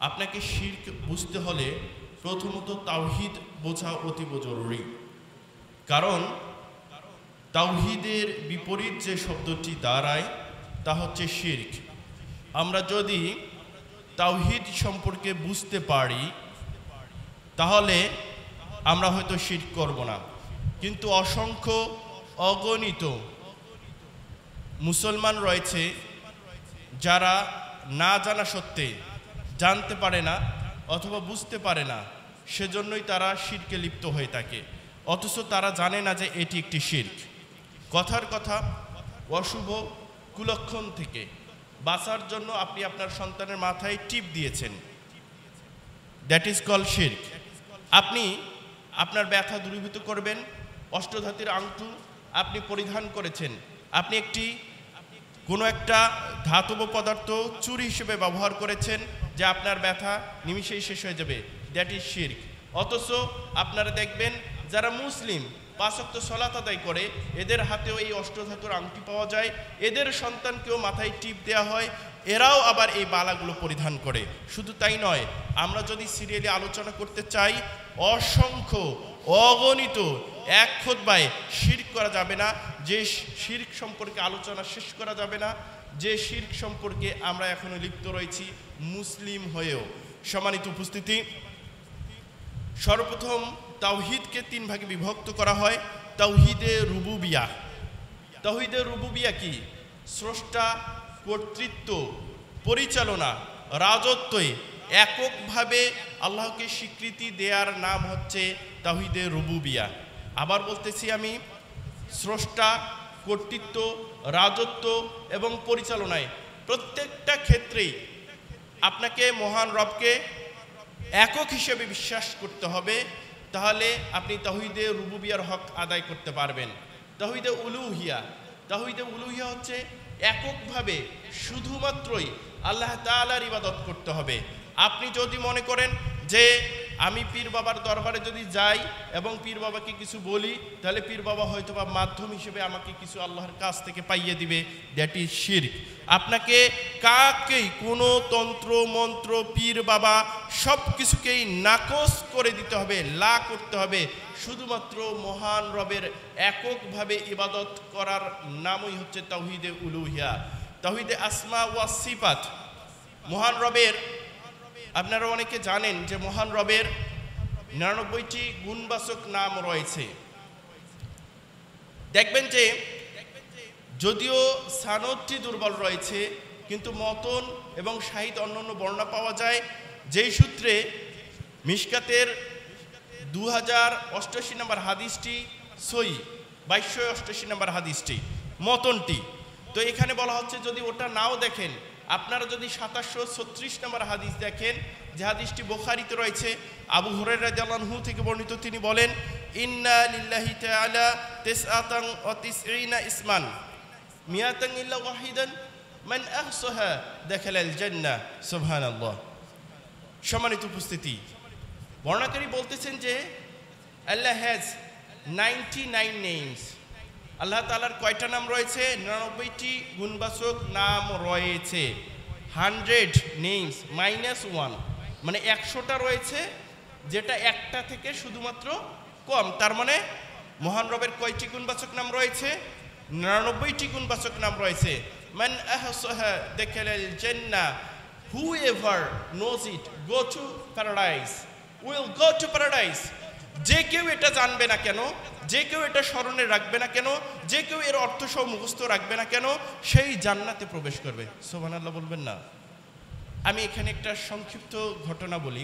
আপনাকে শিরক বুঝতে হলে প্রথমত তাওহীদ বোঝা অতীব জরুরি। কারণ তাওহীদের বিপরীত যে শব্দটি দাঁড়ায় তা হচ্ছে শিরক। আমরা যদি তাওহীদ সম্পর্কে বুঝতে পারি তাহলে আমরা হয়তো শিরক করব না। কিন্তু অসংখ্য অগণিত মুসলমান রয়েছে যারা না জানা সত্ত্বে, জানতে পারে না অথবা বুঝতে পারে না, সেজন্যই তারা শিরকে লিপ্ত হয়ে থাকে, অথচ তারা জানে না যে এটি একটি শিরক। কথার কথা, অশুভ কুলক্ষণ থেকে বাঁচার জন্য আপনি আপনার সন্তানের মাথায় টিপ দিয়েছেন, দ্যাট ইজ কল শিরক। আপনি আপনার ব্যথা দূরীভূত করবেন, অষ্টধাতুর আংটি আপনি পরিধান করেছেন, আপনি কোনো একটা ধাতব পদার্থ চুরি হিসেবে ব্যবহার করেছেন যে আপনার ব্যথা নিমিষেই শেষ হয়ে যাবে, দ্যাট ইজ শিরক। অথচ আপনারা দেখবেন যারা মুসলিম 5 ওয়াক্ত সালাত আদায় করে, এদের হাতেও এই অষ্টধাতুর আংটি পাওয়া যায়, এদের সন্তানকেও মাথায় টিপ দেওয়া হয়, এরাও আবার এই বালাগুলো পরিধান করে। শুধু তাই নয়, আমরা যদি সিরিয়ালি আলোচনা করতে চাই, অসংখ্য অগণিত এক খুতবায় শিরক করা যাবে না, যে শিরক সম্পর্কে আলোচনা শেষ করা যাবে না, যে শিরক সম্পর্কে আমরা এখনো লিপ্ত রয়েছি মুসলিম হয়েও। সম্মানিত উপস্থিতি, সর্বপ্রথম তাওহীদকে 3 ভাগে বিভক্ত করা হয়। তাওহীদে রুবুবিয়া। তাওহীদে রুবুবিয়া কি? স্রষ্টা, কর্তৃত্ব, পরিচালনা, রাজত্বে এককভাবে আল্লাহকে স্বীকৃতি দেওয়ার নাম হচ্ছে তাওহীদে রুবুবিয়া। আবার বলতেছি আমি, স্রষ্টা, কর্তৃত্ব, রাজত্ব এবং পরিচালনায় প্রত্যেকটা ক্ষেত্রেই আপনাকে মহান রবকে একক হিসেবে বিশ্বাস করতে হবে, তাহলে আপনি তাওহীদে রুবুবিয়ার হক আদায় করতে পারবেন। তাওহীদে উলুহিয়া। তাওহীদে উলুহিয়া হচ্ছে এককভাবে শুধুমাত্রই আল্লাহ তাআলার ইবাদত করতে হবে। আপনি যদি মনে করেন যে আমি পীর বাবার দরবারে যদি যাই এবং পীর বাবাকে কিছু বলি, তাহলে পীর বাবা হয়তো বা মাধ্যম হিসেবে আমাকে কিছু আল্লাহর কাছ থেকে পাইয়ে দিবে, দ্যাট ইজ শিরক। আপনাকে কাকেই কোনো তন্ত্র মন্ত্র, পীর বাবা সব কিছুকেই নাকচ করে দিতে হবে, লা করতে হবে। শুধুমাত্র মহান রবের এককভাবে ইবাদত করার নামই হচ্ছে তাওহীদে উলুহিয়া। তাওহীদে আসমা ওয়া সিফাত। মহান রবের, আপনারা অনেকে জানেন যে মহান রবের 99টি গুণবাচক নাম রয়েছে। দেখবেন যে যদিও সানদটি দুর্বল রয়েছে, কিন্তু মতন এবং শাহিদ অন্যান্য বর্ণনা পাওয়া যায়, যেই সূত্রে মিশকাতের 2088 নম্বর হাদিসটি সহি, 2288 নম্বর হাদিসটি মতনটি। তো এখানে বলা হচ্ছে যদি ওটা নাও দেখেন, আপনারা যদি 2736 নম্বর হাদিস দেখেন, যে হাদিসটি বুখারীতে রয়েছে, আবু হুরায়রা রাদিয়াল্লাহু আনহু থেকে বর্ণিত, তিনি বলেন, ইন্না লিল্লাহি তাআলা 99 ইসমান মিয়াতান ইল্লা ওয়াহিদান মান আহসাহা দাখালাল জান্নাহ। সুবহানাল্লাহ। সম্মানিত উপস্থিতি, বর্ণনাকারী বলতেছেন যে আল্লাহ হ্যাজ 99 নেমস। আল্লাহ তাআলার কয়টা নাম রয়েছে? 99টি গুণবাচক নাম রয়েছে। 100 নেমস -1, মানে 100টা রয়েছে, যেটা একটা থেকে শুধুমাত্র কম। তার মানে মহান রবের কয়টি গুণবাচক নাম রয়েছে? 99টি গুণবাচক নাম রয়েছে। মান আহসাহা দাখালাল জান্নাহ, whoever knows it go to paradise, will go to paradise। যে কেউ এটা জানবে না কেন, যে কেউ এটা স্মরণে রাখবে না কেন, যে কেউ এর অর্থ সহ মুখস্থ রাখবে না কেন, সেই জান্নাতে প্রবেশ করবে। সুবহানাল্লাহ বলবেন না? আমি এখানে একটা সংক্ষিপ্ত ঘটনা বলি।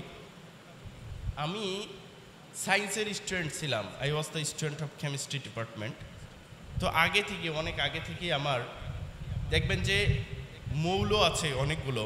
আমি সায়েন্সের স্টুডেন্ট ছিলাম, I was the student of chemistry department. তো আগে থেকে, অনেক আগে থেকে আমার দেখবেন যে মৌল আছে অনেকগুলো,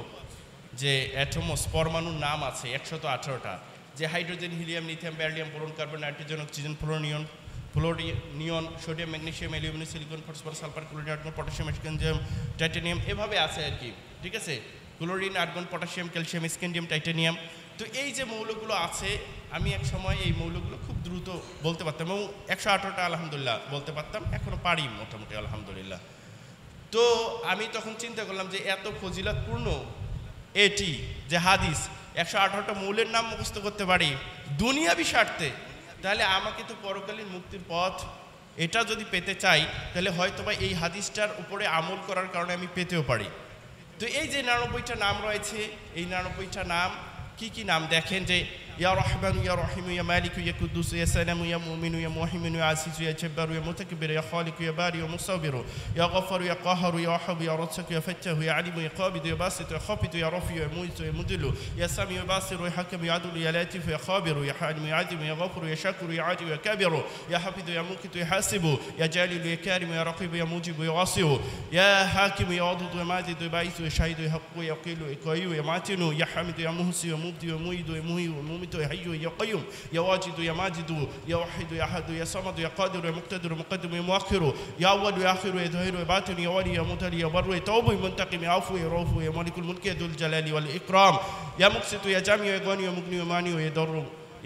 যে অ্যাটমস, পরমাণুর নাম আছে 118টা, যে hydrogen, helium, lithium, barium, boron, carbon, nitrogen, oxygen, fluorine neon, sodium, magnesium, aluminium, silicon, phosphorus, sulphur, chlorine, argon, potassium, scandium, titanium, এভাবে আছে আর কি। ঠিক আছে, chlorine, argon, potassium, calcium, scandium, titanium. তো এই যে মৌলগুলো আছে, আমি এক সময় এই মৌলগুলো খুব দ্রুত বলতে পারতাম এবং 118টা আলহামদুলিল্লাহ বলতে পারতাম, এখনো পারি মোটামুটি আলহামদুলিল্লাহ। তো আমি তখন চিন্তা করলাম যে এত ফজিলতপূর্ণ এটি যে হাদিস, 118টা মৌলের নাম মুখস্থ করতে পারি দুনিয়াবি স্বার্থে, তাহলে আমাকে তো পরকালীন মুক্তির পথ এটা যদি পেতে চাই, তাহলে হয়তোবা এই হাদিসটার উপরে আমল করার কারণে আমি পেতেও পারি। তো এই যে 99টা নাম রয়েছে, এই 99টা নাম কি কি নাম দেখেন, যে ইয়া রহমান ইয়া রহিম ইয়া মালিক ইয়া কুদ্দুস ইয়া সালাম ইয়া মুমিন ইয়া মুহাইমিন ইয়া আসিস ইয়া জব্বার ইয়া মুতাকাব্বির ইয়া খালিক ইয়া বারি ইয়া মুসাব্বির ইয়া গফফার ইয়া কাহার ইয়া ওয়াহাব ইয়া রাজ্জাক ইয়া ফাত্তাহ ইয়া আলিম ইয়া কাবিদ ইয়া বাসিত ইয়া খাফিদ ইয়া রাফি ইয়া মুইত ইয়া মুদিল ইয়া সামি ইয়া বাসির ইয়া হাকিম ইয়া আদল ইয়া লাতিফ ইয়া খাবির ইয়া হালিম ইয়া আদিম ইয়া গফুর ইয়া শাকুর ইয়া আদি ইয়া কাবির ইয়া হাফিদ ইয়া মুকিত ইয়া হাসিব ইয়া জালিল ইয়া কারিম ইয়া রাকিব ইয়া মুজিব ইয়া ওয়াসি ইয়া হাকিম ইয়া আদুদ ইয়া মাজিদ ইয়া বাইস ইয়া শাহিদ ইয়া হক ইয়া কিল ইয়া কাইয়ু ইয়া মাতিন ইয়া হামিদ ইয়া মুহসি ইয়া মুবদি ইয়া মুইদ ইয়া মুহি ইয়া মুমিত ইয়া হাyyু ইয়া qayyum يا واجد يا ماجد يا وحيد يا أحد يا صمد يا قادر يا مقتدر يا مقدم يا مؤخر يا أول يا آخر يا ظاهر يا باطن يا ولي يا متعالي يا بر يا تواب يا منتقم يا عفو يا رؤوف يا مالك الملك يا ذو الجلال والإكرام يا مقسط يا جامع يا غني يا مغني يا مانع يا ضر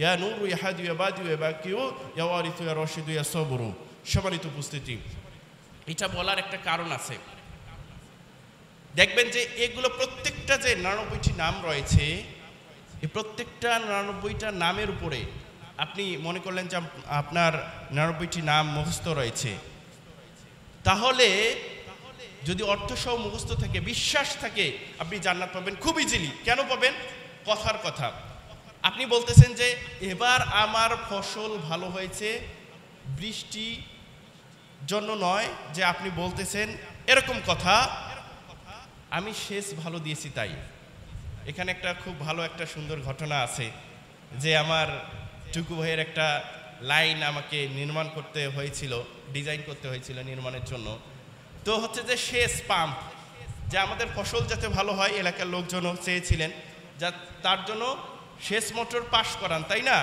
يا نور يا هادي يا بادي يا باقي يا وارث يا راشد يا صبر। সম্মানিত উপস্থিতি, এটা বলার একটা কারণ আছে। দেখবেন যে এগুলো প্রত্যেকটা যে 99টি নাম রয়েছে, এই প্রত্যেকটা 99টা নামের উপরে আপনি মনে করলেন যে আপনার 99টি নাম মুখস্থ রয়েছে, তাহলে যদি অর্থসহ মুখস্থ থাকে, বিশ্বাস থাকে, আপনি জান্নাত পাবেন খুব ইজিলি। কেন পাবেন? কথার কথা। আপনি বলতেছেন যে এবার আমার ফসল ভালো হয়েছে, বৃষ্টি জন্য নয়, যে আপনি বলতেছেন এরকম কথা, আমি সেচ ভালো দিয়েছি তাই। এখানে একটা খুব ভালো একটা সুন্দর ঘটনা আছে, যে আমার টুকু ভাইয়ের একটা লাইন আমাকে নির্মাণ করতে হয়েছিল, ডিজাইন করতে হয়েছিল নির্মাণের জন্য। তো হচ্ছে যে সেচ পাম্প, যে আমাদের ফসল যাতে ভালো হয়, এলাকার লোকজনও চেয়েছিলেন, যা তার জন্য সেচ মোটর পাস করান, তাই না?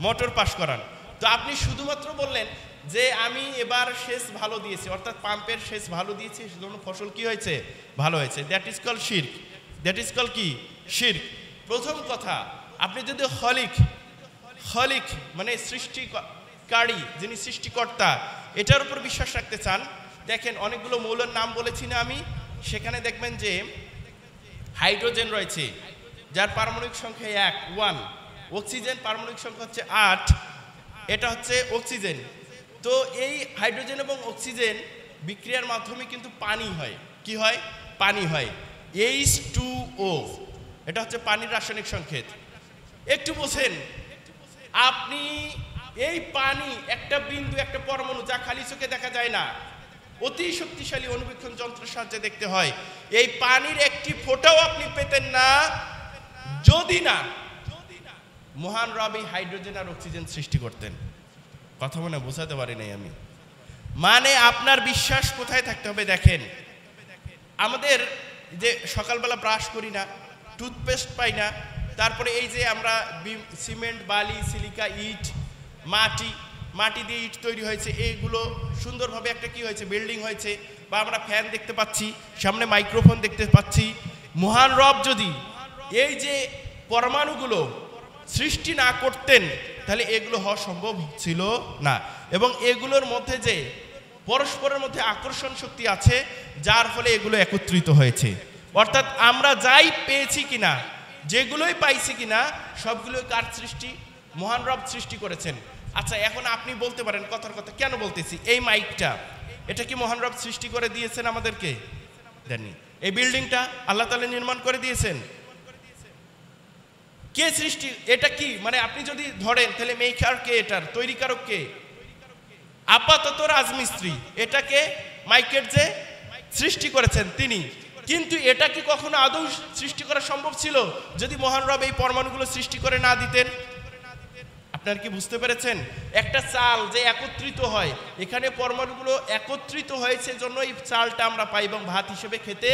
মোটর পাস করান। তো আপনি শুধুমাত্র বললেন যে আমি এবার সেচ ভালো দিয়েছি, অর্থাৎ পাম্পের সেচ ভালো দিয়েছি, সেজন্য ফসল কি হয়েছে? ভালো হয়েছে। দ্যাট ইজ কল শিরক। দ্যাট ইজ কল কি? শিরক। প্রথম কথা, আপনি যদি খলিক মানে সৃষ্টিকারী, যিনি সৃষ্টিকর্তা, এটার উপর বিশ্বাস রাখতে চান, দেখেন অনেকগুলো মৌলের নাম বলেছি না আমি, সেখানে দেখবেন যে হাইড্রোজেন রয়েছে, যার পারমাণবিক সংখ্যা 1, অক্সিজেন পারমাণবিক সংখ্যা হচ্ছে 8, এটা হচ্ছে অক্সিজেন। তো এই হাইড্রোজেন এবং অক্সিজেন বিক্রিয়ার মাধ্যমে কিন্তু পানি হয়। কি হয়? পানি হয়। H2O, এটা হচ্ছে পানির রাসায়নিক সংকেত। একটু বোঝেন, আপনি এই পানি একটা বিন্দু, একটা পরমাণু, যা খালি চোখে দেখা যায় না, অতি শক্তিশালী অনুবীক্ষণ যন্ত্রের সাহায্যে দেখতে হয়, এই পানির একটি ফোঁটাও আপনি পেতেন না যদি না মহান রব এই হাইড্রোজেন আর অক্সিজেন সৃষ্টি করতেন। কথা মনে বোঝাতে পারি নাই আমি। মানে আপনার বিশ্বাস কোথায় থাকতে হবে? দেখেন, আমাদের যে সকালবেলা ব্রাশ করি না, টুথপেস্ট পাই না, তারপরে এই যে আমরা সিমেন্ট, বালি, সিলিকা, ইট, মাটি দিয়ে ইট তৈরি হয়েছে, এইগুলো সুন্দরভাবে একটা কি হয়েছে? বিল্ডিং হয়েছে। বা আমরা ফ্যান দেখতে পাচ্ছি, সামনে মাইক্রোফোন দেখতে পাচ্ছি। মহান রব যদি এই যে পরমাণুগুলো সৃষ্টি না করতেন, তাহলে এগুলো হওয়া সম্ভব ছিল না। এবং এগুলোর মধ্যে যে পরস্পরের মধ্যে আকর্ষণ শক্তি আছে, যার ফলে এগুলো একত্রিত হয়েছে। অর্থাৎ আমরা যাই পেয়েছি কিনা, যেগুলোই পাইছি কিনা, সবগুলোই কার সৃষ্টি? মহান রব সৃষ্টি করেছেন। আচ্ছা, এখন আপনি বলতে পারেন, কথার কথা কেন বলতেছি, এই মাইকটা, এটা কি মহান রব সৃষ্টি করে দিয়েছেন আমাদেরকে? দেননি। এই বিল্ডিংটা আল্লাহ তাআলা নির্মাণ করে দিয়েছেন। কে সৃষ্টি? এটা কি মানে আপনি যদি ধরেন, তাহলে মেকার কে? এটার তৈরিকারক কে? আপাতত রাজমিস্ত্রি। এটাকে মাইকের যে সৃষ্টি করেছেন তিনি। কিন্তু এটা কি কখনো আদৌ সৃষ্টি করা সম্ভব ছিল যদি মহান রব এই পরমাণুগুলো সৃষ্টি করে না দিতেন? আপনার কি বুঝতে পেরেছেন? একটা চাল যে একত্রিত হয়, এখানে পরমাণুগুলো একত্রিত হয়েছে জন্য এই চালটা আমরা পাই এবং ভাত হিসেবে খেতে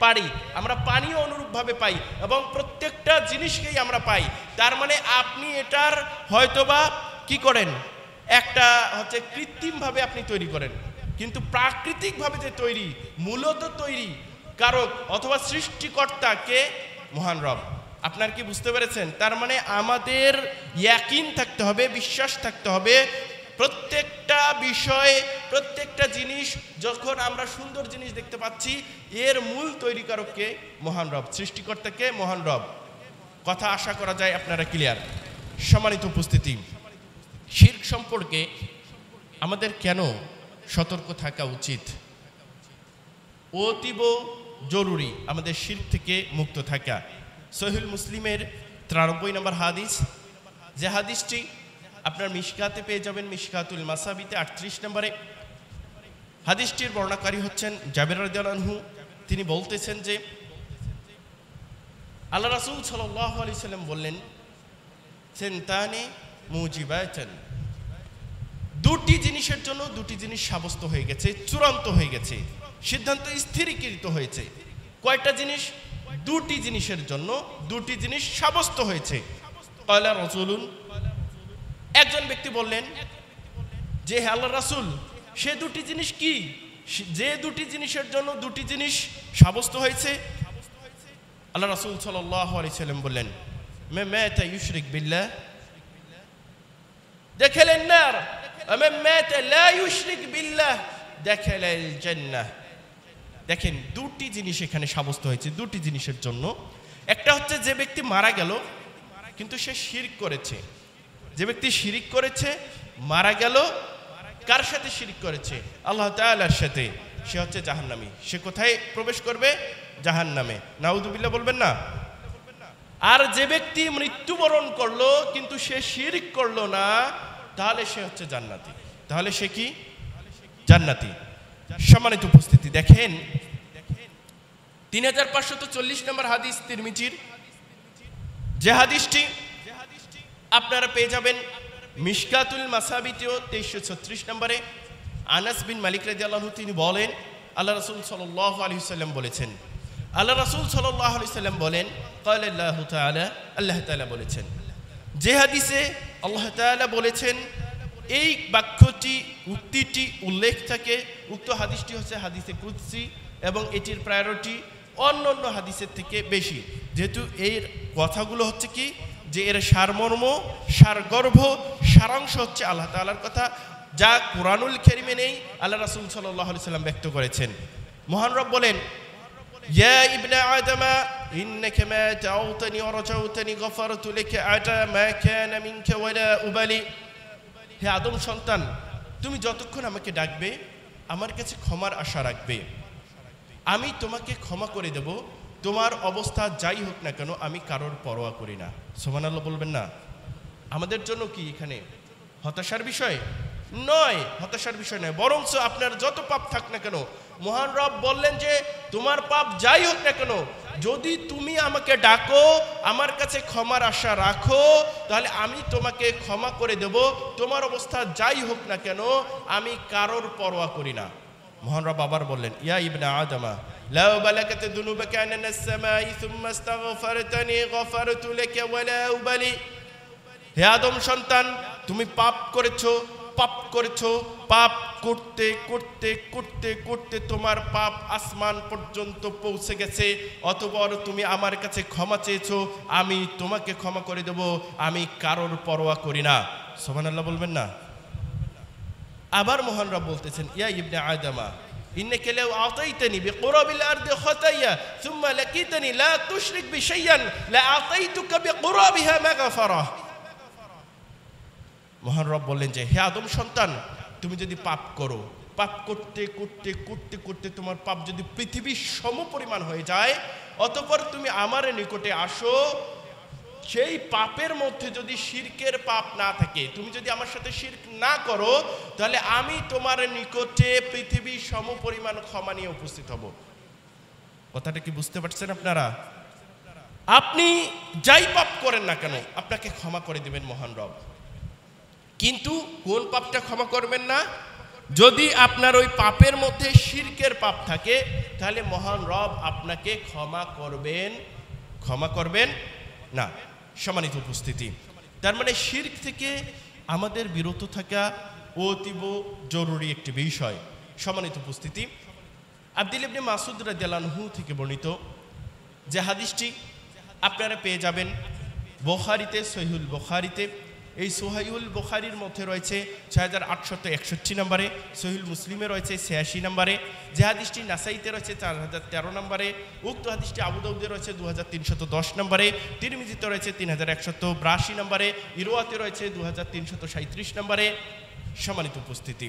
পারি। আমরা পানিও অনুরূপভাবে পাই এবং প্রত্যেকটা জিনিসকেই আমরা পাই। তার মানে আপনি এটার হয়তোবা কি করেন, একটা হচ্ছে কৃত্রিমভাবে আপনি তৈরি করেন, কিন্তু প্রাকৃতিকভাবে যে তৈরি, মূলত তৈরি কারক অথবা সৃষ্টিকর্তাকে মহান রব। আপনার কি বুঝতে পেরেছেন? তার মানে আমাদের ইয়াকিন থাকতে হবে, বিশ্বাস থাকতে হবে। প্রত্যেকটা বিষয়ে, প্রত্যেকটা জিনিস, যখন আমরা সুন্দর জিনিস দেখতে পাচ্ছি, এর মূল তৈরিকারককে মহান রব, সৃষ্টিকর্তাকে মহান রব। কথা আশা করা যায় আপনারা ক্লিয়ার। সম্মানিত উপস্থিতি, শিরক সম্পর্কে আমাদের কেন সতর্ক থাকা উচিত? অতীব জরুরি আমাদের শিরক থেকে মুক্ত থাকা। সহিহ মুসলিমের 93 নম্বর হাদিস, যে হাদিসটি আপনার মিশকাতে পেয়ে যাবেন, মিশকাতুল মাসাবিতে 38 নম্বরে। হাদিসটির বর্ণনাকারী হচ্ছেন জাবের রাদিয়াল্লাহু আনহু। তিনি বলতেছেন যে আল্লাহ রাসূল সাল্লাল্লাহু আলাইহি সাল্লাম বললেন, সেন্তানে মুজিবাতান, দুটি জিনিসের জন্য দুটি জিনিস সাব্যস্ত হয়ে গেছে, চূড়ান্ত হয়ে গেছে, সিদ্ধান্ত স্থিরীকৃত হয়েছে। কয়টা জিনিস? দুটি জিনিসের জন্য দুটি জিনিস সাব্যস্ত হয়েছে। ক্বালা রাসূলুন, একজন ব্যক্তি বললেন যে হে আল্লাহর রাসূল, সে দুটি জিনিস কি? যে দুটি জিনিসের জন্য দুটি জিনিস সাব্যস্ত হয়েছে? আল্লাহ রাসূল সাল্লাল্লাহু আলাইহি সাল্লাম বললেন, মান মাতা ইউশরিক বিল্লাহ দাখালান নার ওয়া মান মাতা লা ইউশরিক বিল্লাহ দাখালাল জান্নাহ। দেখেন, দুটি জিনিস এখানে সাব্যস্ত হয়েছে, দুটি জিনিসের জন্য। একটা হচ্ছে যে ব্যক্তি মারা গেল কিন্তু সে শিরক করেছে। যে ব্যক্তি শিরক করেছে, মারা গেল, কার সাথে শিরক করেছে? আল্লাহ তাআলার সাথে। সে হচ্ছে জাহান্নামী। সে কোথায় প্রবেশ করবে? জাহান্নামে। নাউযুবিল্লাহ বলবেন না? আর যে ব্যক্তি মৃত্যুবরণ করলো কিন্তু সে শিরক করলো না, তাহলে সে হচ্ছে জান্নাতি। তাহলে সে কি? জান্নাতি। সম্মানিত উপস্থিতি, দেখেন 3540 নম্বর হাদিস তিরমিজির, যে হাদিসটি আপনারা পেয়ে যাবেন মিশকাতুল মাসাবিতেও 2336 নম্বরে। আনাস বিন মালিক রাদিয়াল্লাহু আনহু তিনি বলেন, আল্লাহ রাসূল সাল্লাল্লাহু আলাইহি ওয়াসাল্লাম বলেছেন, আল্লাহ রাসূল সাল্লাল্লাহু আলাইহি ওয়াসাল্লাম বলেন, ক্বালা আল্লাহু তাআলা, আল্লাহ তাআলা বলেছেন। যে হাদিসে আল্লাহ তাআলা বলেছেন, এই বাক্যটি, উক্তিটি উল্লেখ থাকে, উক্ত হাদিসটি হচ্ছে হাদিসে কুদসি এবং এটির প্রায়োরিটি অন্যান্য হাদিসের থেকে বেশি। যেহেতু এর কথাগুলো হচ্ছে কি, যে এর সারমর্ম, সারগর্ভ, সারাংশ হচ্ছে আল্লাহ তাআলার কথা, যা কুরআনুল কারীমে নেই, আল্লাহ রাসূল সাল্লাল্লাহু আলাইহি ওয়াসাল্লাম ব্যক্ত করেছেন। মহান রব বলেন, ইয়া ইবনা আদমা ইন্নাকা মা দাউতানি ওয়া রাজাউতানি গফারতু লাকা আতা মা কানা মিনকা ওয়ালা উবালি। হে আদম সন্তান, তুমি যতক্ষণ আমাকে ডাকবে, আমার কাছে ক্ষমার আশা রাখবে, আমি তোমাকে ক্ষমা করে দেব। তোমার অবস্থা যাই হোক না কেন, আমি কারোর পরোয়া করি না। সুবহানাল্লাহ বলবেন না? আমাদের জন্য কি এখানে হতাশার বিষয় নয়, হতাশার বিষয় নয়, বরঞ্চ আপনার যত পাপ থাক না কেন, মহান রব বললেন যে তোমার পাপ যাই হোক না কেন, যদি তুমি আমাকে ডাকো, আমার কাছে ক্ষমার আশা রাখো, তাহলে আমি তোমাকে ক্ষমা করে দেব। তোমার অবস্থা যাই হোক না কেন, আমি কারোর পরোয়া করি না। মহান রব আবার বললেন, ইয়া ইবনা আদমা লাউ বালাগাত যুনুবাকা আনাস সামাই সুম্মা ইস্তাগফারতানি গফারতু লাকা ওয়ালা উবালি। হে আদম সন্তান, তুমি পাপ করেছো, পাপ করেছো, পাপ করতে করতে করতে করতে তোমার পাপ আসমান পর্যন্ত পৌঁছে গেছে, অতঃপর তুমি আমার কাছে ক্ষমা চেয়েছো, আমি তোমাকে ক্ষমা করে দেব, আমি কারোর পরোয়া করি না। সুবহানাল্লাহ বলবেন না? আবার মহান রব বলতেছেন, ইয়া ইবনে আদমা ইন্নাকা লাউ আতাইতানি বিকুরাবিল আরদি খাতায়া সুম্মা লাকিতানি লা তুশরিক বি শাইয়ান লা আতাইতুকা বিকুরাবিহা মাগফিরাহ। মহান রব বললেন যে হে আদম সন্তান, তুমি যদি পাপ করো, পাপ করতে করতে করতে করতে তোমার পাপ যদি পৃথিবীর সমপরিমাণ হয়ে যায়, অতঃপর তুমি আমার নিকটে আসো, সেই পাপের মধ্যে যদি শিরকের পাপ না থাকে, তুমি যদি আমার সাথে শিরক না করো, তাহলে আমি তোমার নিকটে পৃথিবীর সমপরিমাণ ক্ষমা নিয়ে উপস্থিত হব। কথাটা কি বুঝতে পারছেন আপনারা? আপনি যাই পাপ করেন না কেন, আপনাকে ক্ষমা করে দিবেন মহান রব। কিন্তু কোন পাপটা ক্ষমা করবেন না? যদি আপনার ওই পাপের মধ্যে শিরকের পাপ থাকে, তাহলে মহান রব আপনাকে ক্ষমা করবেন না। সম্মানিত উপস্থিতি, তার মানে শিরক থেকে আমাদের বিরত থাকা অতীব জরুরি একটি বিষয়। সম্মানিত উপস্থিতি, আব্দুল্লাহ ইবনে মাসউদ রাদিয়াল্লাহু আনহু থেকে বর্ণিত যে হাদিসটি আপনারা পেয়ে যাবেন বুখারীতে, সহিহুল বুখারীতে এই সহিহুল বুখারীর মধ্যে রয়েছে 6861 নম্বরে, সহিহুল মুসলিমে রয়েছে 86 নম্বরে, যে হাদিসটি নাসাইতে রয়েছে 4013 নম্বরে, উক্ত হাদিসটি আবু দাউদে রয়েছে 2310 নম্বরে, তিরমিজিতে রয়েছে 3182 নম্বরে, ইরওয়াতে রয়েছে 2337 নম্বরে। সম্মানিত উপস্থিতি,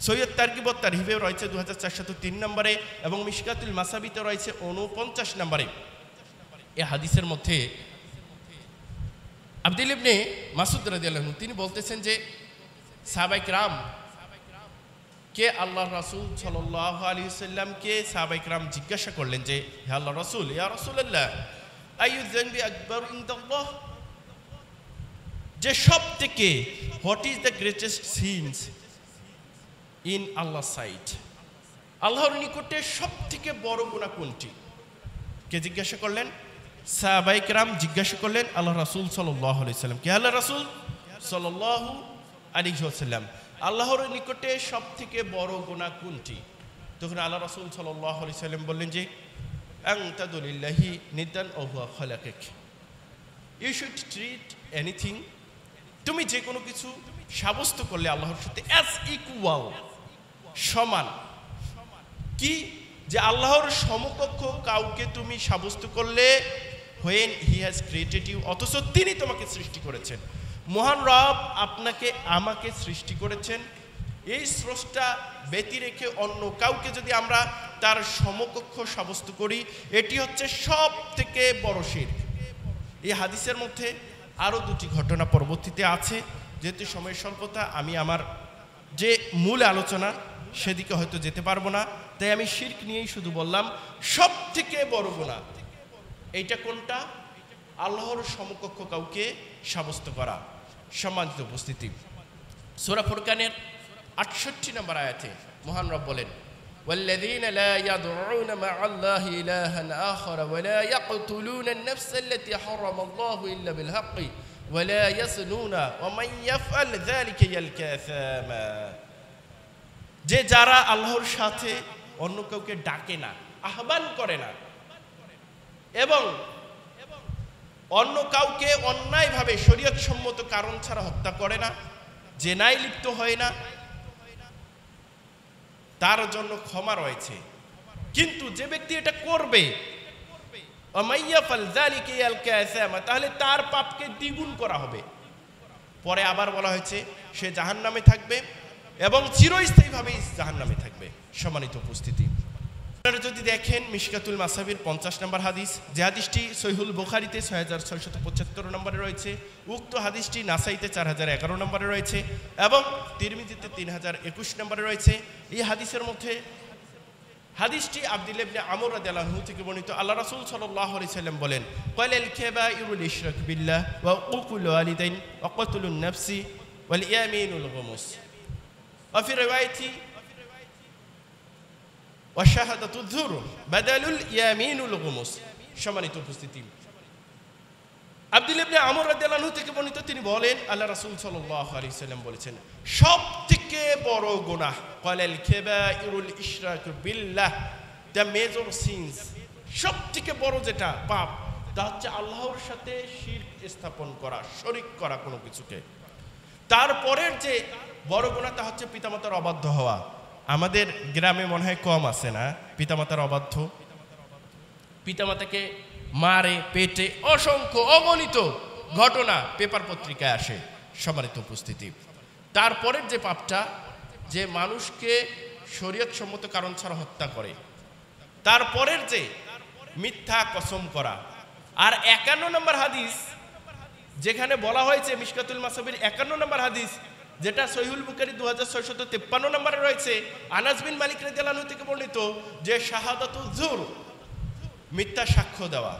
সৈয়দ তারগিব ওয়াত তারহিবে রয়েছে 2403 নম্বরে এবং মিশকাতুল মাসাবিতে রয়েছে 49 নম্বরে। এই হাদিসের মধ্যে আব্দুল ইবনে মাসউদ রাদিয়াল্লাহু আনহু তিনি বলতেছেন যে সাহাবায়ে কেরাম কে আল্লাহর রাসূল সাল্লাল্লাহু আলাইহি ওয়াসাল্লামকে সাহাবায়ে কেরাম জিজ্ঞাসা করলেন যে হে আল্লাহর রাসূল, ইয়া রাসূলুল্লাহ, আইয়ু যানবি আকবার ইনদাল্লাহ, যে সবথেকে what is the greatest sins in Allah sight, আল্লাহর নিকটে সবথেকে বড় গুনাহ কোনটি? কে জিজ্ঞাসা করলেন? সাহাবায়ে কেরাম জিজ্ঞাসা করলেন আল্লাহ রাসূল সাল্লাল্লাহু আলাইহি ওয়াসাল্লাম কে, আল্লাহ রাসূল সাল্লাল্লাহু আলাইহি ওয়াসাল্লাম, আল্লাহর নিকটে সবথেকে বড় গুনাহ কোনটি? তখন আল্লাহ রাসূল সাল্লাল্লাহু আলাইহি ওয়াসাল্লাম বললেন যে আনতা লিল্লাহি নিদান ওয়া হুয়া খালাকাক, ইউ শুড ট্রিট এনিথিং, তুমি যে কোনো কিছু সাব্যস্ত করলে আল্লাহর সাথে অ্যাজ ইকুয়াল, সমান, কি যে আল্লাহর সমকক্ষ কাউকে তুমি সাব্যস্ত করলে when he has created you, অথচ তিনি তোমাকে সৃষ্টি করেছেন, মহান রব আপনাকে আমাকে সৃষ্টি করেছেন, এই স্রষ্টা ব্যতি রেখে অন্য কাউকে যদি আমরা তার সমকক্ষ সাব্যস্ত করি, এটি হচ্ছে সব থেকে বড় শিরক। এই হাদিসের মধ্যে আরও দুটি ঘটনা পরবর্তীতে আছে, যেহেতু সময়ের স্বল্পতা আমি আমার যে মূল আলোচনা সেদিকে হয়তো যেতে পারবো না, তাই আমি শিরক নিয়েই শুধু বললাম সব থেকে বড় গুনাহ এইটা কোনটা? আল্লাহর সমকক্ষ কাউকে সাব্যস্ত করা। সম্মানিত উপস্থিতি, সূরা ফুরকানের 68 নম্বর আয়াতে মহান রব বলেন والذين لا يدعون مع الله إلها آخر ولا يقتلون النفس التي حرم الله إلا بالحق ولا يزنون ومن يفعل ذلك يلقى أثاما, যে যারা আল্লাহর সাথে অন্য কাউকে ডাকে না, আহ্বান করে না এবং অন্য কাউকে অন্যায়ভাবে শরীয়ত সম্মত কারণ ছাড়া হত্যা করে না, জেনায় লিপ্ত হয় না, তার জন্য ক্ষমা রয়েছে। কিন্তু যে ব্যক্তি এটা করবে তাহলে তার পাপকে দ্বিগুণ করা হবে। পরে আবার বলা হয়েছে সে জাহান্নামে থাকবে এবং চিরস্থায়ীভাবে জাহান্নামে থাকবে। সম্মানিত উপস্থিতি, আপনারা যদি দেখেন মিশকাতুল মাসাবির 50 নম্বর হাদিস, যে হাদিসটি সহিহুল বুখারীতে 6675 নম্বরে রয়েছে, উক্ত হাদিসটি নাসাইতে 4011 নম্বরে রয়েছে এবং তিরমিজিতে 3021 নম্বরে রয়েছে। এই হাদিসের মধ্যে হাদিসটি আব্দুল্লাহ ইবনে আমর রাদিয়াল্লাহু আনহু থেকে বর্ণিত। আল্লাহ রাসূল সাল্লাল্লাহু আলাইহি সাল্লাম বলেন ক্বালাল কাবাইরুল ইশরাক বিল্লাহ ওয়া উকুল ওয়ালিদাইন ওয়া কতলুন নাফসি ওয়াল ইয়ামিনুল গুমুস ওয়া ফি রিওয়ায়াতি ওয়া শাহাদাতুয যুর বাদালুল ইয়ামিনুল গুমুস। সম্মানিত উপস্থিতি, আব্দুল্লাহ ইবনে আমর রাদিয়াল্লাহু আনহু থেকে বর্ণিত, তিনি বলেন আল্লাহ রাসূল সাল্লাল্লাহু আলাইহি সাল্লাম বলেছেন সবথেকে বড় গুনাহ ক্বালাল কাবাইরুল ইশরাক বিল্লাহ, দ্য মেজর সিনস, সবথেকে বড় যেটা পাপ তা হচ্ছে আল্লাহর সাথে শিরক স্থাপন করা, শরীক করা কোনো কিছুকে। তারপরের যে বড় গুনাহ তা হচ্ছে পিতামাতার অবাধ্য হওয়া। আমাদের গ্রামে মনে হয় কম আছে না পিতামাতার অবাধ্য, পিতামাতাকে মারে পেটে, অসংখ্য অগণিত ঘটনা পেপার পত্রিকায় আসে। সম্মানিত উপস্থিতি, তারপরের যে পাপটা যে মানুষকে শরীয়ত সম্মত কারণ ছাড়া হত্যা করে, তারপরের যে মিথ্যা কসম করা। আর 51 নম্বর হাদিস যেখানে বলা হয়েছে মিশকাতুল মাসাবির 51 নম্বর হাদিস, যেটা সহিহুল বুখারী 2653 নম্বরে রয়েছে, আনাস বিন মালিক রাদিয়াল্লাহু আনহু থেকে বর্ণিত, যে শাহাদাতুয যুর, মিথ্যা সাক্ষ্য দেওয়া।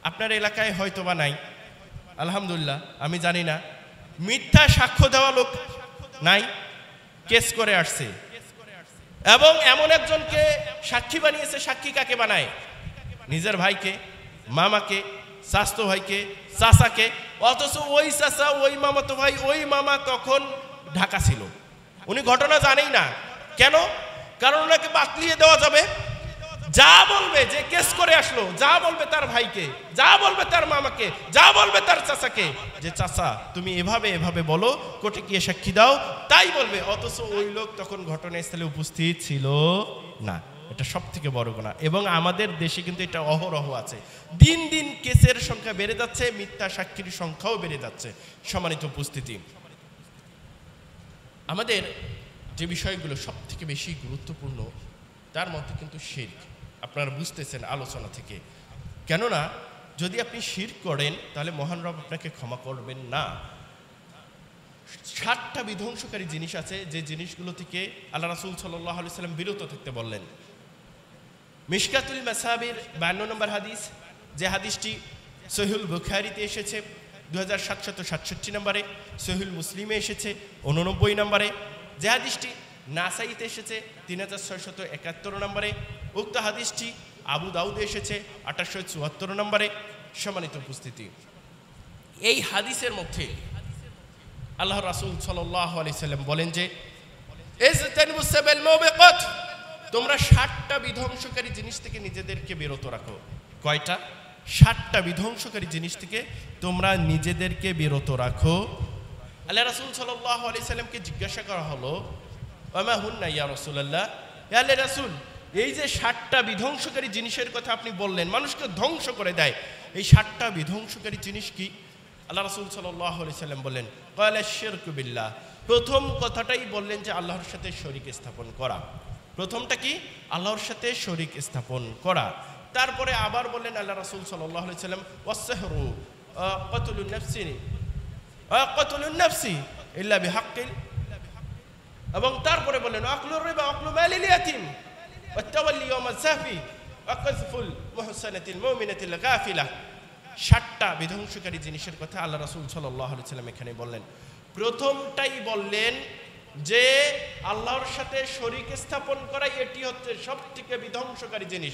আপনার এলাকায় হয়তো বা নাই, আলহামদুলিল্লাহ, আমি জানি না, মিথ্যা সাক্ষ্য দেওয়া লোক নাই, কেস করে আসছে এবং এমন একজনকে সাক্ষী বানিয়েছে। সাক্ষী কাকে বানায়? নিজের ভাইকে, মামাকে, চাচাতো ভাইকে, চাচাকে, অথচ ওই চাচা, ওই মামাতো ভাই, ওই মামা তখন ঢাকা ছিল, উনি ঘটনা জানেই না। কেন? কারণ ওনাকে বাতলিয়ে দেওয়া যাবে, যা বলবে, যে কেস করে আসলো, যা বলবে তার ভাইকে, যা বলবে তার মামাকে, যা বলবে তার চাচাকে, যে চাচা তুমি এভাবে এভাবে বলো, কোর্টে গিয়ে সাক্ষী দাও, তাই বলবে। অথচ ওই লোক তখন ঘটনাস্থলে উপস্থিত ছিল না। এটা সব থেকে বড় গুনাহ। এবং আমাদের দেশে কিন্তু এটা অহরহ আছে। দিন দিন কেসের সংখ্যা বেড়ে যাচ্ছে, মিথ্যা সাক্ষীর সংখ্যাও বেড়ে যাচ্ছে। সম্মানিত উপস্থিতি, আমাদের যে বিষয়গুলো সব থেকে বেশি গুরুত্বপূর্ণ তার মধ্যে কিন্তু শিরক। আপনারা বুঝতেছেন আলোচনা থেকে, কেননা যদি আপনি শিরক করেন তাহলে মহান রব আপনাকে ক্ষমা করবেন না। 7টা বিধ্বংসকারী জিনিস আছে, যে জিনিসগুলো থেকে আল্লাহ রাসূল সাল্লাল্লাহু আলাইহি সাল্লাম বিরত থাকতে বললেন। মিশকাতুল মাসাবির 52 নম্বর হাদিস, যে হাদিসটি সহিহুল বুখারীতে এসেছে 2767 নম্বরে, সহিহুল মুসলিমে এসেছে 89 নম্বরে, যে হাদিসটি নাসাইতে এসেছে 3671 নম্বরে, উক্ত হাদিসটি আবু দাউদে এসেছে 2874 নম্বরে। সম্মানিত উপস্থিতি, এই হাদিসের মধ্যে আল্লাহ রাসূল সাল্লাল্লাহু আলাইহি সাল্লাম বলেন যে ইজতানিবুস সাবাল মুবিকাত, তোমরা 7টা বিধ্বংসকারী জিনিস থেকে নিজেদেরকে বিরত রাখো। কয়টা? 7টা বিধ্বংসকারী জিনিস থেকে তোমরা নিজেদেরকে বিরত রাখো। আল্লাহ রাসূল সাল্লাল্লাহু আলাইহি সাল্লামকে জিজ্ঞাসা করা হলো, ওমা হুন্না ইয়া রাসূলুল্লাহ, হে আল্লাহর রাসূল, এই যে 7টা বিধ্বংসকারী জিনিসের কথা আপনি বললেন, মানুষকে ধ্বংস করে দেয়, এই 7টা বিধ্বংসকারী জিনিস কি? আল্লাহ রাসূল সাল্লাল্লাহু আলাইহি সাল্লাম বললেন, ক্বালা শিরকু বিল্লাহ, প্রথম কথাটাই বললেন যে আল্লাহর সাথে শরীক স্থাপন করা। প্রথমটা কি? আল্লাহর সাথে শরীক স্থাপন করা। তারপরে আবার বললেন আল্লাহ রাসূল সাল্লাল্লাহু আলাইহি সাল্লাম, ওয়াসসিহরু কাতলুন নাফসি ইল্লা বিহাক্কিন, এবং তারপরে বললেন আকলুর রিবা আকলু মালিল ইয়াতীম ওয়া তাওয়াল্লি ইয়াওমাজ যাহফি ওয়া কাযফুল মুহসানাতিল মুমিনাতিল গাফিলা। 7টা বিধ্বংসকারী জিনিসের কথা আল্লাহ রাসূল সাল্লাল্লাহু আলাইহি সাল্লাম এখানে বললেন। প্রথমটাই বললেন যে আল্লাহর সাথে শরীক স্থাপন করা, এটি হচ্ছে সবথেকে বিধ্বংসকারী জিনিস।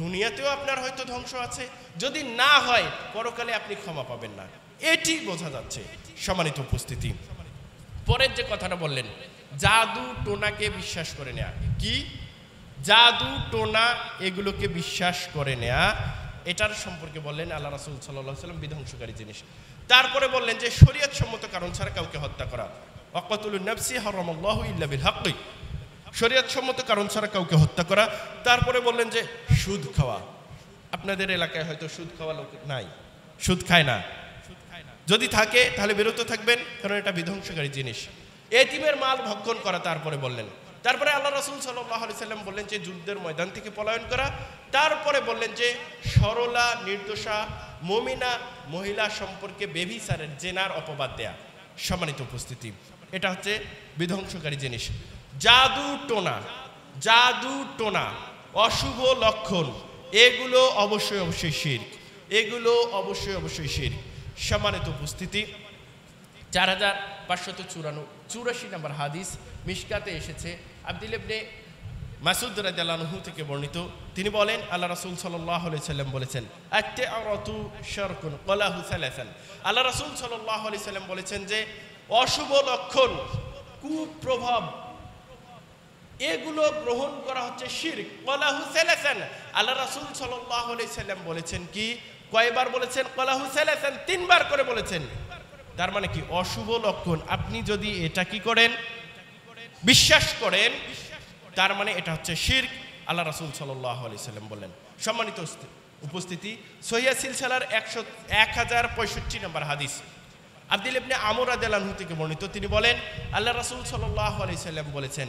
দুনিয়াতেও আপনার হয়তো ধ্বংস আছে, যদি না হয় পরকালে আপনি ক্ষমা পাবেন না, এটি বোঝা যাচ্ছে। সম্মানিত উপস্থিতি, পরের যে কথাটা বললেন, জাদু টোনাকে বিশ্বাস করে নেয়া। কি? জাদু টোনা এগুলোকে বিশ্বাস করে নেয়া, এটার সম্পর্কে বললেন আল্লাহ রাসূল সাল্লাল্লাহু আলাইহি সাল্লাম বিধ্বংসকারী জিনিস। তারপরে বললেন যে শরীয়ত সম্মত কারণ ছাড়া কাউকে হত্যা করা, ওয়াকাতুলুন নাফসি হারামাল্লাহু ইল্লা বিল হাক্কি, শরীয়ত সম্মত কারণ ছাড়া কাউকে হত্যা করা। তারপরে বললেন যে সুদ খাওয়া। আপনাদের এলাকায় হয়তো সুদ খাওয়া লোক নাই, সুদ খায় না, যদি থাকে তাহলে বিরত থাকবেন, কারণ এটা বিধ্বংসকারী জিনিস। এতিমের মাল ভক্ষণ করা তারপরে বললেন। তারপরে আল্লাহ রাসূল সাল্লাল্লাহু আলাইহি সাল্লাম বললেন যে যুদ্ধের ময়দান থেকে পলায়ন করা। তারপরে বললেন যে সরলা নির্দোষা মুমিনা মহিলা সম্পর্কে ব্যভিচারের জেনার অপবাদ দেয়া। সম্মানিত উপস্থিতি, এটা হচ্ছে বিধ্বংসকারী জিনিস। জাদু টোনা অশুভ লক্ষণ, এগুলো অবশ্যই অবশ্যই শিরক, এগুলো অবশ্যই শিরক। সম্মানিত উপস্থিতি, 4584 নম্বর হাদিস মিশকাতে এসেছে, আব্দুল্লাহ ইবনে মাসউদ রাদিয়াল্লাহু আনহু থেকে বর্ণিত। তিনি বলেন আল্লাহ রাসূল সাল্লাল্লাহু আলাইহি সাল্লাম বলেছেন, আত-তা'রাতু শারকুন ক্বালাহু সালাসান। আল্লাহ রাসূল সাল্লাল্লাহু আলাইহি সাল্লাম বলেছেন যে অশুভ লক্ষণ, কুপ্রভাব, এগুলো গ্রহণ করা হচ্ছে শিরক। ক্বালাহু সালাসান, আল্লাহ রাসূল সাল্লাল্লাহু আলাইহি সাল্লাম বলেছেন কি? কয়বার বলেছেন? ক্বালাহু সালাসান, 3বার করে বলেছেন। তার মানে কি? অশুভ লক্ষণ আপনি যদি এটা কি করেন, বিশ্বাস করেন, তার মানে এটা হচ্ছে শিরক। আল্লাহ রাসূল সাল্লাল্লাহু আলাইহি সাল্লাম বললেন। সম্মানিত উপস্থিতি, সহিহ সিলসিলার 1065 নম্বর হাদিস আব্দুল্লাহ ইবনে আমর রাদিয়াল্লাহু আনহু থেকে বর্ণিত। তিনি বলেন আল্লাহ রাসূল সাল্লাল্লাহু আলাইহি সাল্লাম বলেছেন,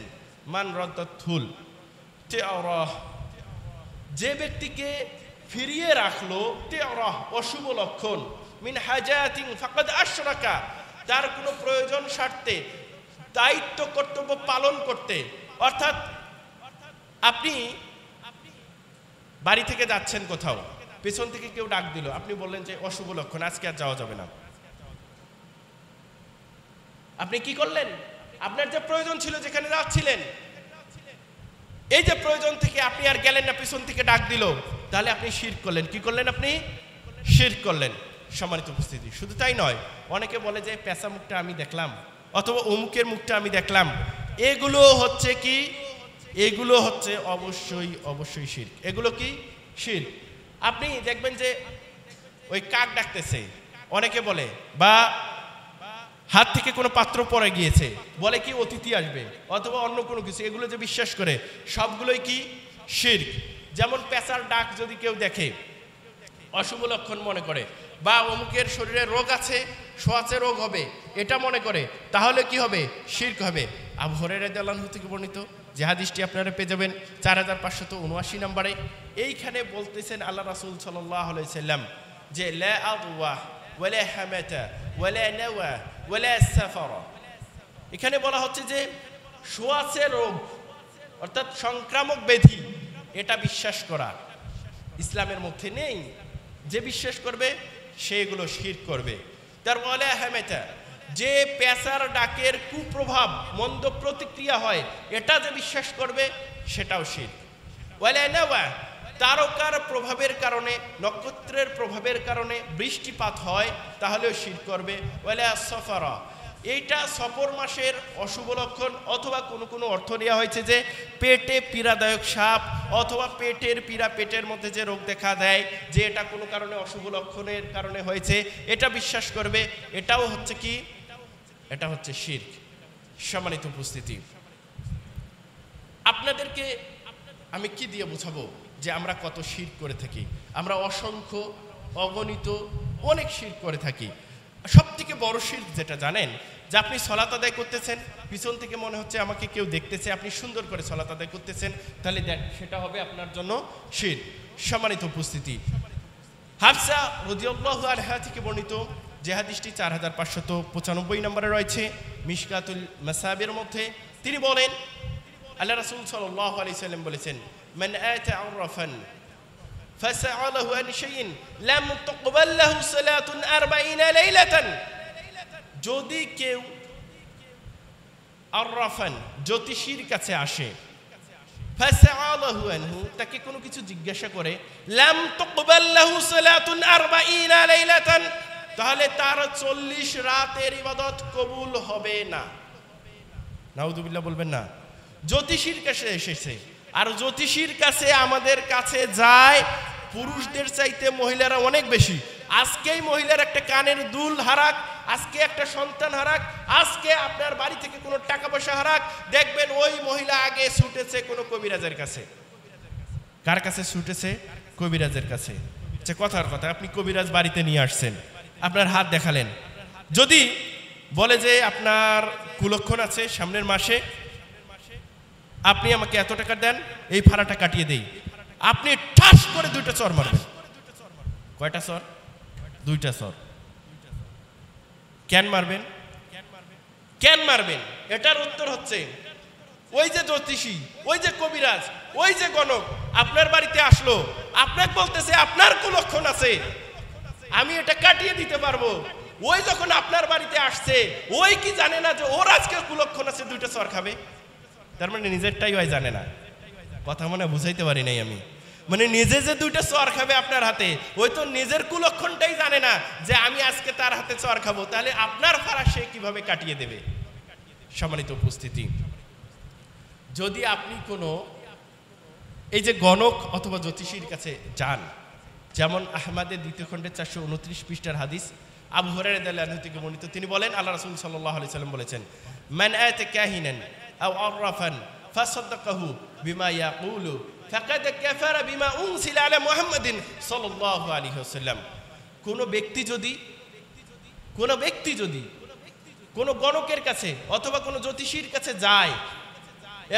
মান রাদ্দাতুল তিআরাহ, যে ব্যক্তিকে ফিরিয়ে রাখলো তিআরাহ অশুভ লক্ষণ, মিন হাজাতিন ফাকাদ আশরাকা, তার কোনো প্রয়োজন স্বার্থে দায়িত্ব কর্তব্য পালন করতে, অর্থাৎ আপনি বাড়ি থেকে যাচ্ছেন কোথাও, পেছন থেকে কেউ ডাক দিল, আপনি বললেন যে অশুভ লক্ষণ, আজকে আর যাওয়া যাবে না। আপনি কি করলেন? আপনার যে প্রয়োজন ছিল, যেখানে যাচ্ছিলেন, এই যে প্রয়োজন থেকে আপনি আর গেলেন না, পেছন থেকে ডাক দিল, তাহলে আপনি শিরক করলেন। কি করলেন? আপনি শিরক করলেন। সম্মানিত উপস্থিতি, শুধু তাই নয়, অনেকে বলে যে পেঁচা মুখটা আমি দেখলাম, অথবা অমুকের মুখটা আমি দেখলাম, এগুলো হচ্ছে কি এগুলো হচ্ছে অবশ্যই অবশ্যই শিরক। এগুলো কি শিরক। আপনি দেখবেন যে ওই কাক ডাকতেছে অনেকে বলে, বা হাত থেকে কোনো পাত্র পড়ে গিয়েছে বলে কি অতিথি আসবে, অথবা অন্য কোনো কিছু, এগুলো যে বিশ্বাস করে সবগুলোই কি শিরক। যেমন পেঁচার ডাক যদি কেউ দেখে অশুভ লক্ষণ মনে করে, বা অমুকের শরীরে রোগ আছে, ছোঁয়াচে রোগ হবে এটা মনে করে, তাহলে কি হবে? শিরক হবে। আবু হুরায়রা রাদিয়াল্লাহু আনহু থেকে বর্ণিত যে হাদিসটি আপনারা পেয়ে যাবেন 4579 নম্বরে। এইখানে বলতেছেন আল্লাহ রাসূল সাল্লাল্লাহু আলাইহি সাল্লাম যে লা আদওয়া ওয়ালা হামাতা ওয়ালা নাওয়া ওয়ালা সাফারা। এখানে বলা হচ্ছে যে ছোঁয়াচে রোগ অর্থাৎ সংক্রামক ব্যাধি এটা বিশ্বাস করা ইসলামের মধ্যে নেই। যে বিশ্বাস করবে সেগুলো শিরক করবে। তার ওয়ালা হামাতা, যে পেঁচার ডাকের কুপ্রভাব মন্দ প্রতিক্রিয়া হয় এটা যে বিশ্বাস করবে সেটাও শিরক। ওয়ালা নাওয়া, তারকার প্রভাবের কারণে, নক্ষত্রের প্রভাবের কারণে বৃষ্টিপাত হয় তাহলেও শিরক করবে। ওয়ালা সাফারা, এইটা সফর মাসের অশুভ লক্ষণ, অথবা কোনো কোনো অর্থ নেওয়া হয়েছে যে পেটে পীড়াদায়ক সাপ, অথবা পেটের পীড়া, পেটের মধ্যে যে রোগ দেখা দেয় যে এটা কোনো কারণে অশুভ লক্ষণের কারণে হয়েছে, এটা বিশ্বাস করবে। এটাও হচ্ছে কি? এটা হচ্ছে শিরক। সম্মানিত উপস্থিতি, আপনাদেরকে আমি কি দিয়ে বোঝাবো যে আমরা কত শিরক করে থাকি? আমরা অসংখ্য অগণিত অনেক শিরক করে থাকি। সবথেকে বড় শিরক যেটা জানেন, যে আপনি সালাত আদায় করতেছেন, পিছন থেকে মনে হচ্ছে আমাকে কেউ দেখতেছে, আপনি সুন্দর করে সালাত আদায় করতেছেন, তাহলে দেখ সেটা হবে আপনার জন্য শিরক। সম্মানিত উপস্থিতি, হাফসা রাদিয়াল্লাহু আনহা থেকে বর্ণিত যে হাদিসটি 4595 নম্বরে রয়েছে মিশকাতুল মাসাবির মধ্যে, তিনি বলেন আল্লাহ রাসূল সাল্লাল্লাহু আলাইহি সাল্লাম বলেছেন, মান আতা আরাফান ফাসআলাহু আন শাইইন লাম তুকবাল লাহু সালাতুন 40 লাইলাতান। যদি কেউ আরাফান, জ্যোতিষীর কাছে আসে, ফাসআলাহু আনহু, তাকে কোনো কিছু জিজ্ঞাসা করে, লাম তুকবাল লাহু সালাতুন 40 লাইলাতান, তাহলে তার 40 রাতের ইবাদত কবুল হবে না। নাউযুবিল্লাহ বলবেন না। জ্যোতিষীর কাছে এসেছে, আর জ্যোতিষীর কাছে আমাদের কাছে যায় পুরুষদের চাইতে মহিলারা অনেক বেশি। আজকেই মহিলার একটা কানের দুল হারাক, আজকে একটা সন্তান হারাক, আজকে আপনার বাড়ি থেকে কোনো টাকা পয়সা হারাক, দেখবেন ওই মহিলা আগে ছুটেছে কোনো কবিরাজের কাছে। কার কাছে ছুটেছে? কবিরাজের কাছে। আচ্ছা, কথার কথা, আপনি কবিরাজ বাড়িতে নিয়ে আসছেন, আপনার হাত দেখালেন, যদি বলে যে আপনার কুলক্ষণ আছে সামনের মাসে, আপনি আমাকে এত টাকা দেন, এই ভাড়াটা কাটিয়ে দেই, আপনি ঠাস করে 2টা চর মারবেন। কয়টা চর? 2টা চর। কেন মারবেন? কেন মারবেন? এটার উত্তর হচ্ছে, ওই যে জ্যোতিষী, ওই যে কবিরাজ, ওই যে গণক আপনার বাড়িতে আসলো, আপনাকে বলতেছে আপনার কুলক্ষণ আছে, আমি এটা কাটিয়ে দিতে পারবো। ওই যখন আপনার বাড়িতে আসছে, ওই কি জানে না যে ওর আজকে কুলক্ষণ আছে, 2টা চর খাবে? তার মানে নিজেরটাই ওই জানে না। কথা মনে বুঝাইতে পারি নাই আমি। মানে নিজে যে 2টা চর খাবে আপনার হাতে, ওই তো নিজের কুলক্ষণটাই জানে না যে আমি আজকে তার হাতে চর খাবো, তাহলে আপনার ফারা সে কিভাবে কাটিয়ে দেবে? সম্মানিত উপস্থিতি, যদি আপনি কোনো এই যে গণক অথবা জ্যোতিষীর কাছে যান, যেমন আহমদের 2য় খণ্ডের 429 পৃষ্ঠার হাদিস, আবু হুরায়রা রাদিয়াল্লাহু আনহু থেকে বর্ণিত, তিনি বলেন আল্লাহ রাসূল সাল্লাল্লাহু আলাইহি সাল্লাম বলেছেন, মান আতা কাহিনান আও আরাফান ফাসাদাকাহু বিমা ইয়াকুলু ফাকাদ কাফারা বিমা উনজিলা আলা মুহাম্মাদিন সাল্লাল্লাহু আলাইহি ওয়াসাল্লাম। কোন ব্যক্তি যদি কোন গণকের কাছে অথবা কোন জ্যোতিষীর কাছে যায়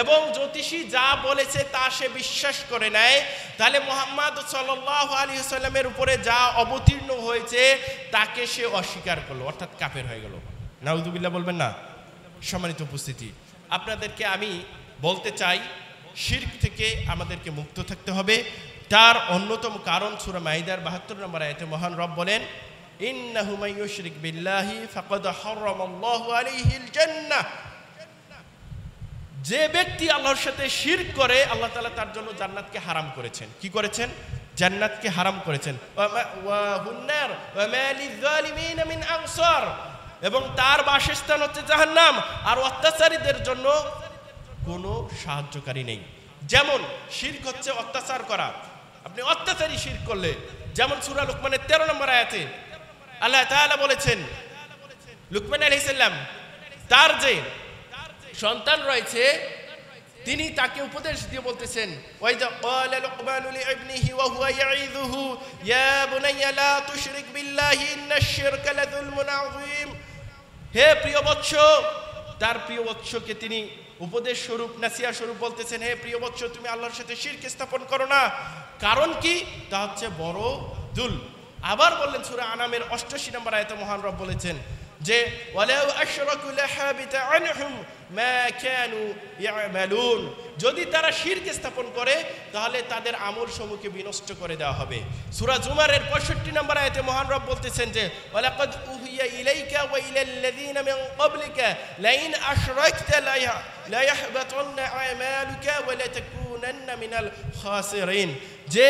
এবং জ্যোতিষী যা বলেছে তা সে বিশ্বাস করে নেয়, তাহলে মুহাম্মদ সাল্লাল্লাহু আলাইহি ওয়াসাল্লামের উপরে যা অবতীর্ণ হয়েছে তাকে সে অস্বীকার করলো, অর্থাৎ কাফের হয়ে গেল। নাউযুবিল্লাহ বলবেন না। সম্মানিত উপস্থিতি, আপনাদেরকে আমি বলতে চাই, শিরক থেকে আমাদেরকে মুক্ত থাকতে হবে। তার অন্যতম কারণ সূরা মাইদার 72 নম্বর আয়াতে মহান রব বলেন, ইন্নাহু মান ইউশরিক বিল্লাহি ফাকাদ হারামাল্লাহু আলাইহিল জান্নাহ। যে ব্যক্তি আল্লাহর সাথে শিরক করে, আল্লাহ তাআলা তার জন্য জান্নাতকে হারাম করেছেন। কি করেছেন? জান্নাতকে হারাম করেছেন। ওয়া হুন্নার ওয়া মা লিয-যালিমিন মিন আনসার, এবং তার বাসস্থান হচ্ছে জাহান্নাম। আর অত্যাচারীদের জন্য কোনো সাহায্যকারী নেই। যেমন শিরক হচ্ছে অত্যাচার করা, আপনি অত্যাচারী শিরক করলে, যেমন সূরা লুকমানের 13 নম্বর আয়াতে আল্লাহ তাআলা বলেছেন লুকমান আলাইহিস সালাম তার যে সন্তান রয়েছে তিনি তাকে উপদেশ দিয়ে বলতেছেন, ওয়াইদা ক্বালা লুকমানু লিইবনিহি ওয়া হুয়া ইয়াইযুহু ইয়া বুনাইয়া লা তুশরিক বিল্লাহি ইন্নাশ শিরকা লাযুলমুন আযীম। হে প্রিয় বৎস, তার প্রিয় বৎসকে তিনি উপদেশ স্বরূপ নাসিহা স্বরূপ বলতেছেন, হে প্রিয় বৎস তুমি আল্লাহর সাথে শিরক স্থাপন করো না, কারণ কি তা হচ্ছে বড় দুল। আবার বললেন সূরা আনামের 88 নম্বর আয়াতে মহান রব বলেছেন যে ওয়ালাউ আশরাকু লাহাবিতা আনহুম মা কানু ইয়ামালুন, যদি তারা শিরক স্থাপন করে তাহলে তাদের আমল সমূহকে বিনষ্ট করে দেওয়া হবে। সূরা জুমারের 65 নম্বর আয়াতে মহান রব বলতেছেন যে ওয়ালাকাদ উহিয়া ইলাইকা ওয়া ইলাল্লাযীনা মিন ক্বাবলিকা লাইন আশরাকতা লা ইয়াহবাতান্না আমালুকা ওয়া লা তাকুনান্না মিনাল খাসিরিন। যে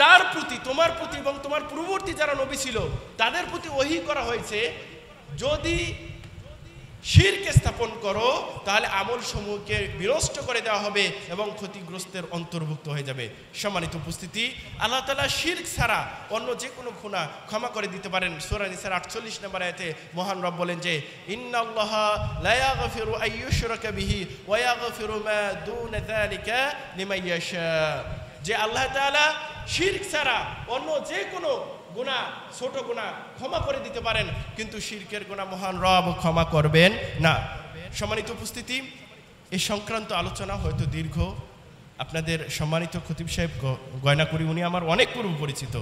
তার প্রতি, তোমার প্রতি এবং তোমার পূর্ববর্তী যারা নবী ছিল তাদের প্রতি ওহী করা হয়েছে, যদি শিরক স্থাপন করো তাহলে আমল সমূহকে বিনষ্ট করে দেওয়া হবে এবং ক্ষতিগ্রস্তের অন্তর্ভুক্ত হয়ে যাবে। সম্মানিত উপস্থিতি, আল্লাহ তাআলা শিরক ছাড়া অন্য যে কোনো গুনাহ ক্ষমা করে দিতে পারেন। সূরা নিসার 48 নম্বর আয়াতে মহান রব বলেন যে ইন্নাল্লাহা লা ইয়াগফিরু আইয়ুশরাকা বিহি ওয়া ইয়াগফিরু মা দুনা যালিকা লিমান ইয়াশা, যে আল্লাহ তাআলা শিরক ছাড়া অন্য যে কোনো গুনাহ, ছোট গুনাহ ক্ষমা করে দিতে পারেন, কিন্তু শিরকের গুনাহ মহান রব ক্ষমা করবেন না। সম্মানিত উপস্থিতি, এই সংক্রান্ত আলোচনা হয়তো দীর্ঘ। আপনাদের সম্মানিত খতিব সাহেব গয়নাকুড়ি, উনি আমার অনেক পূর্ব পরিচিত,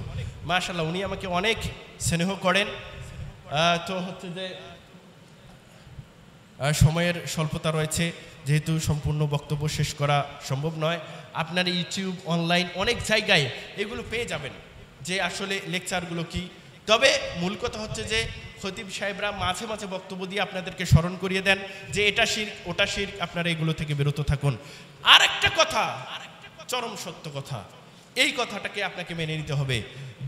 মাশাআল্লাহ, উনি আমাকে অনেক স্নেহ করেন। তো হচ্ছে যে সময়ের স্বল্পতা রয়েছে, যেহেতু সম্পূর্ণ বক্তব্য শেষ করা সম্ভব নয়। আপনার ইউটিউব, অনলাইন অনেক জায়গায় এগুলো পেয়ে যাবেন যে আসলে লেকচারগুলো কি। তবে মূল কথা হচ্ছে যে খতিব সাহেবরা মাঝে মাঝে বক্তব্য দিয়ে আপনাদেরকে স্মরণ করিয়ে দেন যে এটা শিরক, ওটা শিরক, আপনারা এগুলো থেকে বিরত থাকুন। আর একটা কথা, চরম সত্য কথা, এই কথাটাকে আপনাকে মেনে নিতে হবে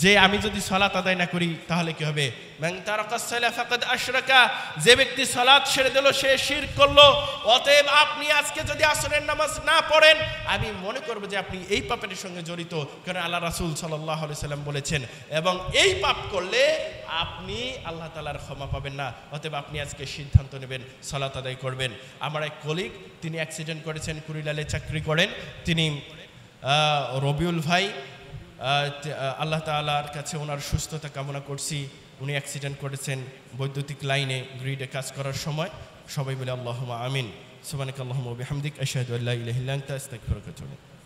যে আমি যদি সালাত আদায় না করি তাহলে কি হবে? মান তারাকাস সালাহ ফাকাদ আশরাকা, যে ব্যক্তি সালাত ছেড়ে দিল সে শিরক করলো। অতএব আপনি আজকে যদি আসরের নামাজ না পড়েন, আমি মনে করব যে আপনি এই পাপের সঙ্গে জড়িত, কারণ আল্লাহ রাসূল সাল্লাল্লাহু আলাইহি সাল্লাম বলেছেন, এবং এই পাপ করলে আপনি আল্লাহ তাআলার ক্ষমা পাবেন না। অতএব আপনি আজকে সিদ্ধান্ত নেবেন সালাত আদায় করবেন। আমার এক কলিগ, তিনি অ্যাক্সিডেন্ট করেছেন, কুড়িলালে চাকরি করেন, তিনি রবিউল ভাই, আল্লাহ তাআলার কাছে ওনার সুস্থতা কামনা করছি। উনি অ্যাক্সিডেন্ট করেছেন বৈদ্যুতিক লাইনে গ্রিডে কাজ করার সময়। সবাই বলে আল্লাহুম্মা আমিন। সুবহানাকাল্লাহুম্মা ওয়া বিহামদিক আশহাদু আল্লা ইলাহা ইল্লা আনতা আস্তাগফিরুকা ওয়া আতুবু ইলাইক।